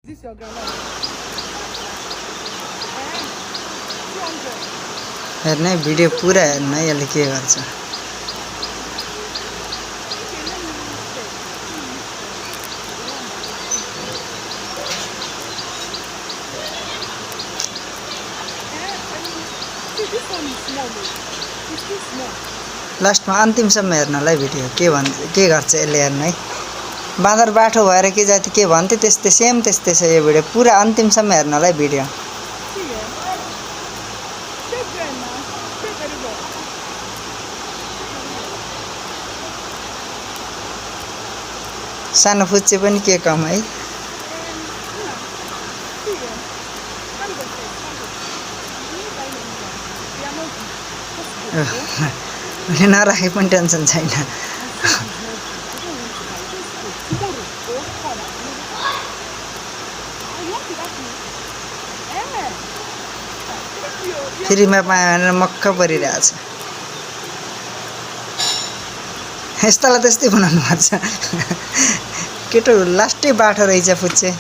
This your grandma? 200. हेर्ने video पुरा हेर्न यसले के गर्छ This one is small. It's too small. लास्टमा अन्तिमसम्म हेर्नलाई भिडियो के गर्छ यसले हेर्न है बाँदर बाठो भएर के जाति के भन्थे त्यस्तै सेम त्यस्तै छ यो भिडियो पुरा अन्तिमसम्म हेर्नलाई video See ya. Take grandma. Take very well. सानो फुच्चे पनि के कम है See ya. Come go take. We are not. भने नराखे पनि टेन्सन छैन फ्रीमा पायो भनेर मक्ख परिरहेछ यस्तालाई त्यस्तै बनाउनु पर्छ केटो लास्टै बाठो रहेछ फुच्चे